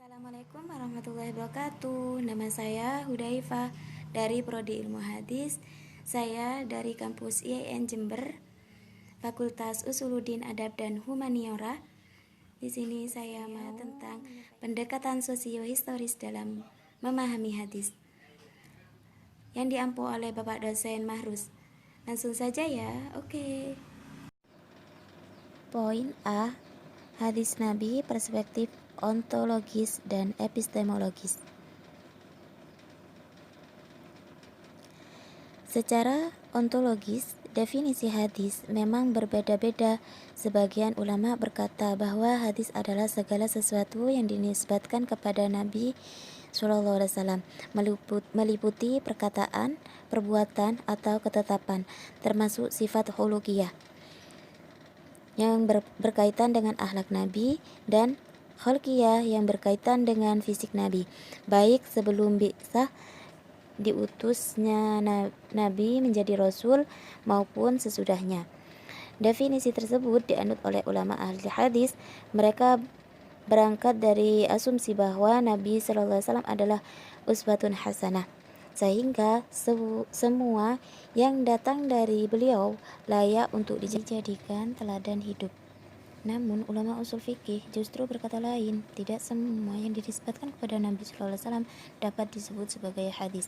Assalamualaikum warahmatullahi wabarakatuh. Nama saya Hudaifa dari Prodi Ilmu Hadis. Saya dari kampus IAIN Jember, Fakultas Usuluddin Adab dan Humaniora. Di sini saya mau tentang pendekatan sosiohistoris dalam memahami hadis yang diampu oleh Bapak dosen Mahrus. Langsung saja ya. Oke. Poin A. Hadis Nabi perspektif ontologis dan epistemologis. Secara ontologis, definisi hadis memang berbeda-beda. Sebagian ulama berkata bahwa hadis adalah segala sesuatu yang dinisbatkan kepada Nabi SAW, meliputi perkataan, perbuatan, atau ketetapan, termasuk sifat khuluqiyah yang berkaitan dengan akhlak Nabi dan khalqiyah yang berkaitan dengan fisik Nabi, baik sebelum bi'tsah diutusnya Nabi menjadi Rasul maupun sesudahnya. Definisi tersebut dianut oleh ulama ahli hadis. Mereka berangkat dari asumsi bahwa Nabi SAW adalah uswatun hasanah, sehingga semua yang datang dari beliau layak untuk dijadikan teladan hidup. Namun ulama usul fikih justru berkata lain. Tidak semua yang dinisbatkan kepada Nabi SAW dapat disebut sebagai hadis.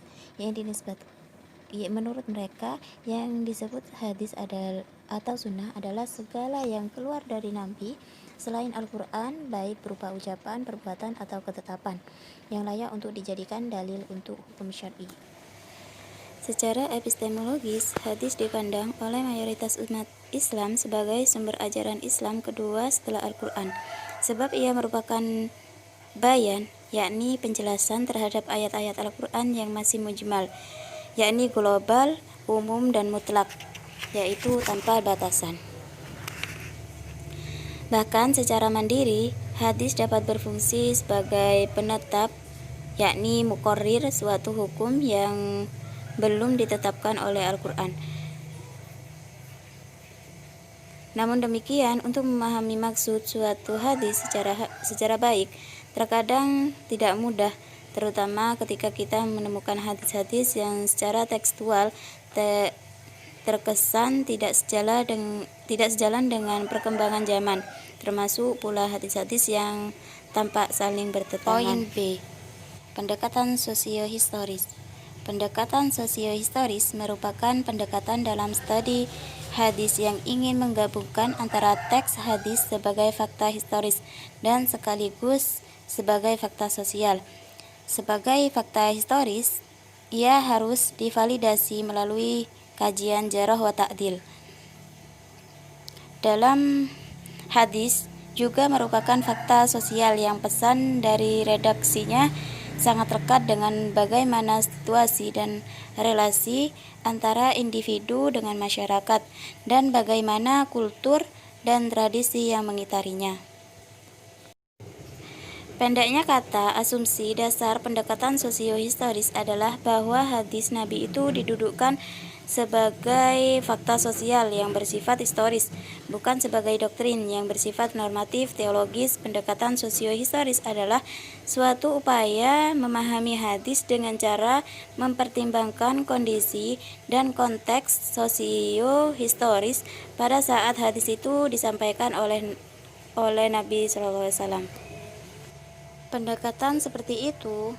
Menurut mereka, yang disebut hadis atau sunnah adalah segala yang keluar dari Nabi selain Al-Quran, baik berupa ucapan, perbuatan, atau ketetapan, yang layak untuk dijadikan dalil untuk hukum syar'i. Secara epistemologis, hadis dipandang oleh mayoritas umat Islam sebagai sumber ajaran Islam kedua setelah Al-Quran, sebab ia merupakan bayan, yakni penjelasan terhadap ayat-ayat Al-Quran yang masih mujmal, yakni global, umum, dan mutlak, yaitu tanpa batasan. Bahkan secara mandiri, hadis dapat berfungsi sebagai penetap, yakni muqarrir suatu hukum yang belum ditetapkan oleh Al-Quran. Namun demikian, untuk memahami maksud suatu hadis secara baik terkadang tidak mudah, terutama ketika kita menemukan hadis-hadis yang secara tekstual terkesan tidak sejalan dengan perkembangan zaman, termasuk pula hadis-hadis yang tampak saling bertentangan. Poin B. Pendekatan sosiohistoris. Pendekatan sosiohistoris merupakan pendekatan dalam studi hadis yang ingin menggabungkan antara teks hadis sebagai fakta historis dan sekaligus sebagai fakta sosial. Sebagai fakta historis, ia harus divalidasi melalui kajian jarh wa ta'dil. Dalam hadis juga merupakan fakta sosial yang pesan dari redaksinya sangat lekat dengan bagaimana situasi dan relasi antara individu dengan masyarakat dan bagaimana kultur dan tradisi yang mengitarinya. Pendeknya kata, asumsi dasar pendekatan sosiohistoris adalah bahwa hadis Nabi itu didudukkan sebagai fakta sosial yang bersifat historis, bukan sebagai doktrin yang bersifat normatif teologis. Pendekatan sosiohistoris adalah suatu upaya memahami hadis dengan cara mempertimbangkan kondisi dan konteks sosiohistoris pada saat hadis itu disampaikan oleh Nabi SAW. Pendekatan seperti itu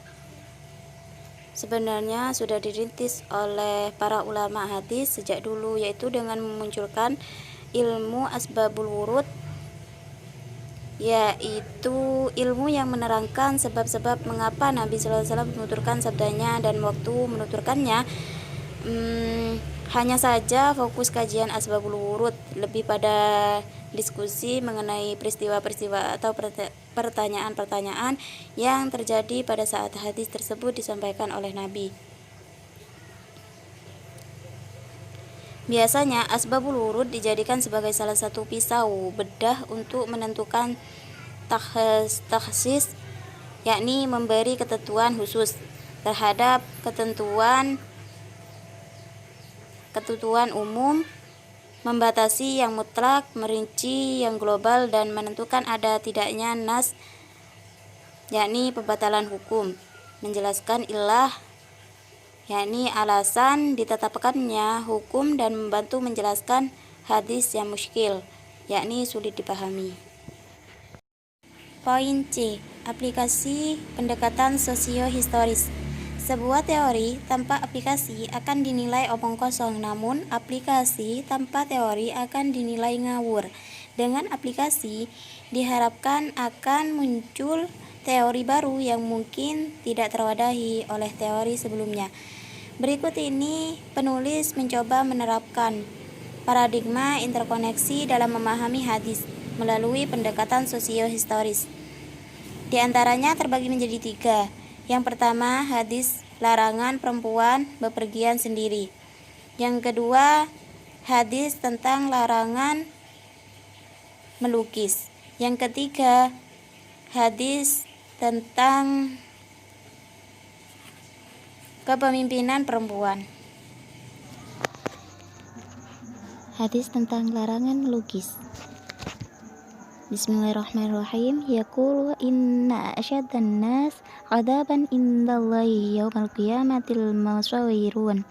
sebenarnya sudah dirintis oleh para ulama hadis sejak dulu, yaitu dengan memunculkan ilmu asbabul wurud, yaitu ilmu yang menerangkan sebab-sebab mengapa Nabi SAW menuturkan sabdanya dan waktu menuturkannya. Hanya saja fokus kajian asbabul wurud lebih pada diskusi mengenai peristiwa-peristiwa atau pertanyaan-pertanyaan yang terjadi pada saat hadis tersebut disampaikan oleh Nabi. Biasanya asbabul wurud dijadikan sebagai salah satu pisau bedah untuk menentukan takhsis, yakni memberi ketentuan khusus terhadap ketentuan umum, membatasi yang mutlak, merinci yang global, dan menentukan ada tidaknya nas yakni pembatalan hukum, menjelaskan illah, yakni alasan ditetapkannya hukum, dan membantu menjelaskan hadis yang muskil, yakni sulit dipahami. Poin C. Aplikasi pendekatan sosiohistoris. Sebuah teori tanpa aplikasi akan dinilai omong kosong, namun aplikasi tanpa teori akan dinilai ngawur. Dengan aplikasi, diharapkan akan muncul teori baru yang mungkin tidak terwadahi oleh teori sebelumnya. Berikut ini penulis mencoba menerapkan paradigma interkoneksi dalam memahami hadis melalui pendekatan sosiohistoris. Di antaranya terbagi menjadi 3. Yang pertama, hadis larangan perempuan bepergian sendiri. Yang kedua, hadis tentang larangan melukis. Yang ketiga, hadis tentang kepemimpinan perempuan. Hadis tentang larangan melukis. Bismillahirrahmanirrahim. Yaqulu inna asyaddan nas adaban indallahi yaumal qiyamatil musawwirun.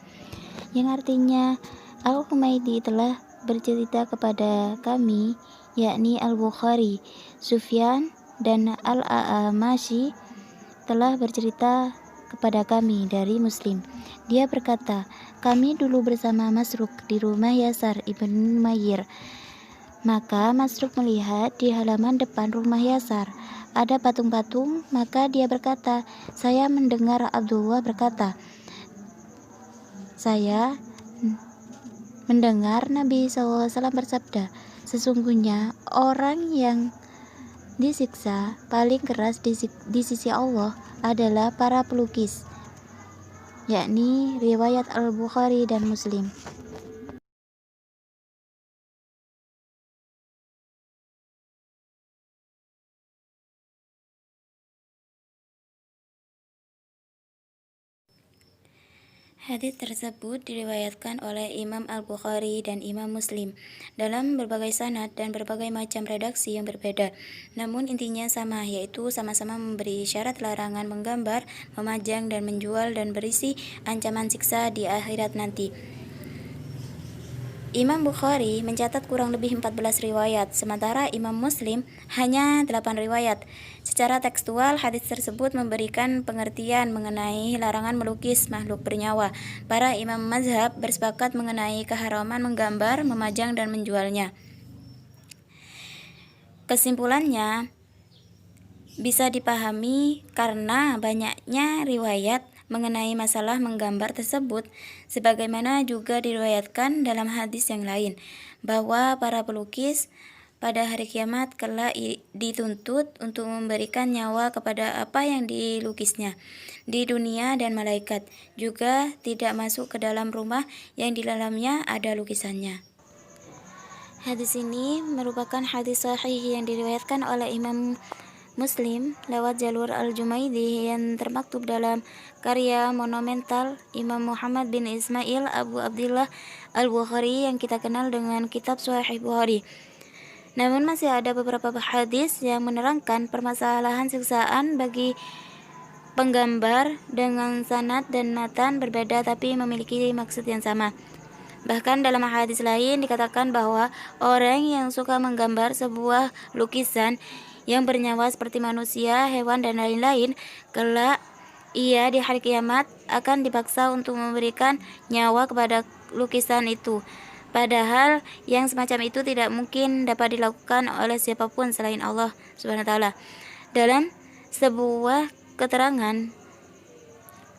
Yang artinya, Al-Humaydi telah bercerita kepada kami, yakni Al-Bukhari, Sufyan, dan Al-A'mashi telah bercerita kepada kami dari Muslim. Dia berkata, kami dulu bersama Masruk di rumah Yasar ibn Mayyir. Maka Masruk melihat di halaman depan rumah Yasar ada patung-patung, maka dia berkata, saya mendengar Abdullah berkata, saya mendengar Nabi SAW bersabda, sesungguhnya orang yang disiksa paling keras di sisi Allah adalah para pelukis, yakni riwayat Al-Bukhari dan Muslim. Hadis tersebut diriwayatkan oleh Imam Al-Bukhari dan Imam Muslim dalam berbagai sanad dan berbagai macam redaksi yang berbeda. Namun intinya sama, yaitu sama-sama memberi syarat larangan menggambar, memajang, dan menjual, dan berisi ancaman siksa di akhirat nanti. Imam Bukhari mencatat kurang lebih 14 riwayat, sementara Imam Muslim hanya 8 riwayat. Secara tekstual, hadis tersebut memberikan pengertian mengenai larangan melukis makhluk bernyawa. Para imam mazhab bersepakat mengenai keharaman menggambar, memajang, dan menjualnya. Kesimpulannya bisa dipahami karena banyaknya riwayat mengenai masalah menggambar tersebut, sebagaimana juga diriwayatkan dalam hadis yang lain, bahwa para pelukis pada hari kiamat kelak dituntut untuk memberikan nyawa kepada apa yang dilukisnya. Di dunia dan malaikat juga tidak masuk ke dalam rumah yang di dalamnya ada lukisannya. Hadis ini merupakan hadis sahih yang diriwayatkan oleh Imam Muslim lewat jalur Al-Jumaidi yang termaktub dalam karya monumental Imam Muhammad bin Ismail Abu Abdillah Al-Bukhari yang kita kenal dengan kitab Sahih Bukhari. Namun masih ada beberapa hadis yang menerangkan permasalahan siksaan bagi penggambar dengan sanad dan matan berbeda tapi memiliki maksud yang sama. Bahkan dalam hadis lain dikatakan bahwa orang yang suka menggambar sebuah lukisan yang bernyawa seperti manusia, hewan, dan lain-lain, kelak ia di hari kiamat akan dipaksa untuk memberikan nyawa kepada lukisan itu. Padahal yang semacam itu tidak mungkin dapat dilakukan oleh siapapun selain Allah SWT. Dalam sebuah keterangan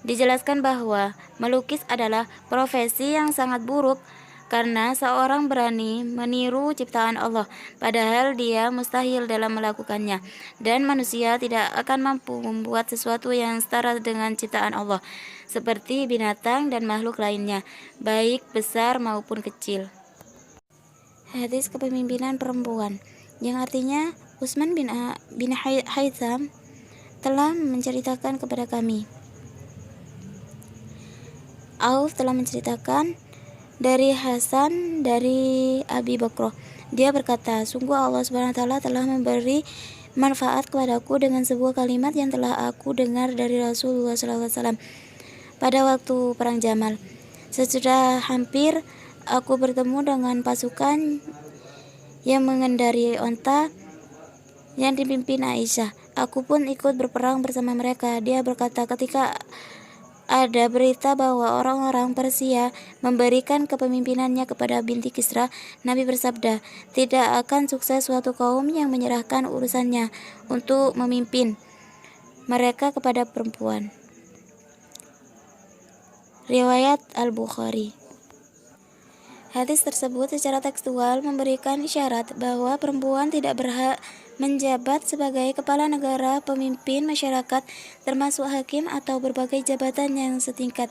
dijelaskan bahwa melukis adalah profesi yang sangat buruk karena seorang berani meniru ciptaan Allah, padahal dia mustahil dalam melakukannya, dan manusia tidak akan mampu membuat sesuatu yang setara dengan ciptaan Allah, seperti binatang dan makhluk lainnya, baik besar maupun kecil. Hadis kepemimpinan perempuan, yang artinya Utsman bin Haytham telah menceritakan kepada kami. Auf telah menceritakan dari Hasan dari Abi Bakroh. Dia berkata, sungguh Allah SWT telah memberi manfaat kepadaku dengan sebuah kalimat yang telah aku dengar dari Rasulullah SAW pada waktu Perang Jamal. Sesudah hampir, aku bertemu dengan pasukan yang mengendarai onta yang dipimpin Aisyah. Aku pun ikut berperang bersama mereka. Dia berkata, ketika ada berita bahwa orang-orang Persia memberikan kepemimpinannya kepada binti Kisra, Nabi bersabda, tidak akan sukses suatu kaum yang menyerahkan urusannya untuk memimpin mereka kepada perempuan. Riwayat Al-Bukhari. Hadis tersebut secara tekstual memberikan isyarat bahwa perempuan tidak berhak menjabat sebagai kepala negara, pemimpin masyarakat, termasuk hakim atau berbagai jabatan yang setingkat.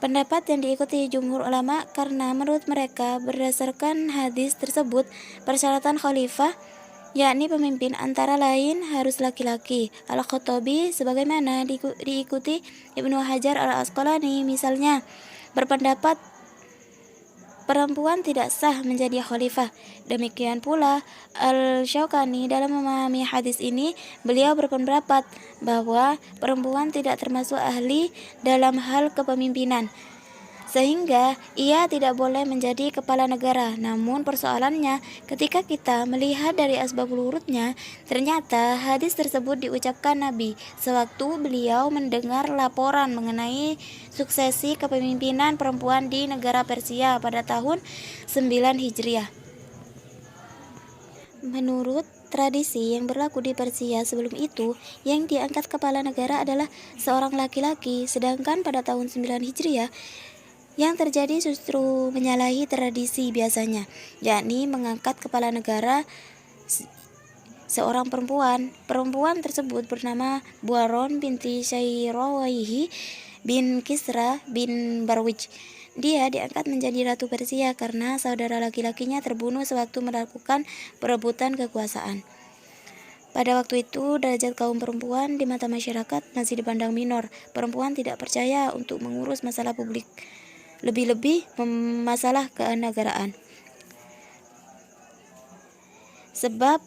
Pendapat yang diikuti jumhur ulama karena menurut mereka berdasarkan hadis tersebut persyaratan khalifah yakni pemimpin antara lain harus laki-laki. Al-Khattabi sebagaimana diikuti Ibnu Hajar Al-Asqalani misalnya berpendapat perempuan tidak sah menjadi khalifah. Demikian pula Al-Syaukani dalam memahami hadis ini, beliau berpendapat bahwa perempuan tidak termasuk ahli dalam hal kepemimpinan, sehingga ia tidak boleh menjadi kepala negara. Namun persoalannya, ketika kita melihat dari asbabul wurudnya, ternyata hadis tersebut diucapkan Nabi sewaktu beliau mendengar laporan mengenai suksesi kepemimpinan perempuan di negara Persia pada tahun 9 Hijriah. Menurut tradisi yang berlaku di Persia sebelum itu, yang diangkat kepala negara adalah seorang laki-laki, sedangkan pada tahun 9 Hijriah yang terjadi justru menyalahi tradisi biasanya, yakni mengangkat kepala negara seorang perempuan. Perempuan tersebut bernama Buaron binti Syairawaihi bin Kisra bin Barwij. Dia diangkat menjadi ratu Persia karena saudara laki-lakinya terbunuh sewaktu melakukan perebutan kekuasaan. Pada waktu itu, derajat kaum perempuan di mata masyarakat masih dipandang minor. Perempuan tidak percaya untuk mengurus masalah publik, lebih-lebih masalah kenegaraan. Sebab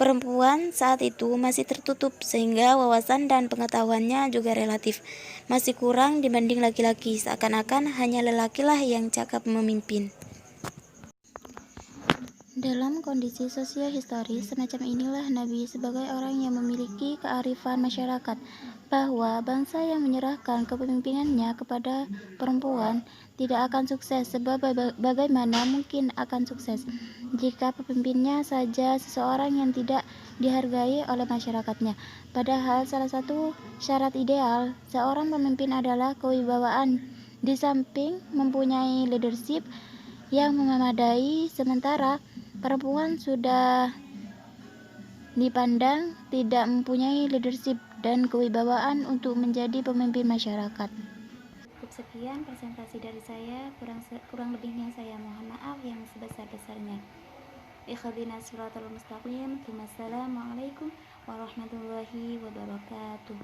perempuan saat itu masih tertutup, sehingga wawasan dan pengetahuannya juga relatif masih kurang dibanding laki-laki. Seakan-akan hanya lelakilah yang cakap memimpin. Dalam kondisi sosio-historis semacam inilah Nabi sebagai orang yang memiliki kearifan masyarakat bahwa bangsa yang menyerahkan kepemimpinannya kepada perempuan tidak akan sukses, sebab bagaimana mungkin akan sukses jika pemimpinnya saja seseorang yang tidak dihargai oleh masyarakatnya. Padahal salah satu syarat ideal seorang pemimpin adalah kewibawaan, di samping mempunyai leadership yang memadai, sementara perempuan sudah dipandang tidak mempunyai leadership dan kewibawaan untuk menjadi pemimpin masyarakat. Cukup sekian presentasi dari saya, kurang lebihnya saya mohon maaf yang sebesar-besarnya. Ikhdinas siratal mustaqim. Wassalamualaikum warahmatullahi wabarakatuh.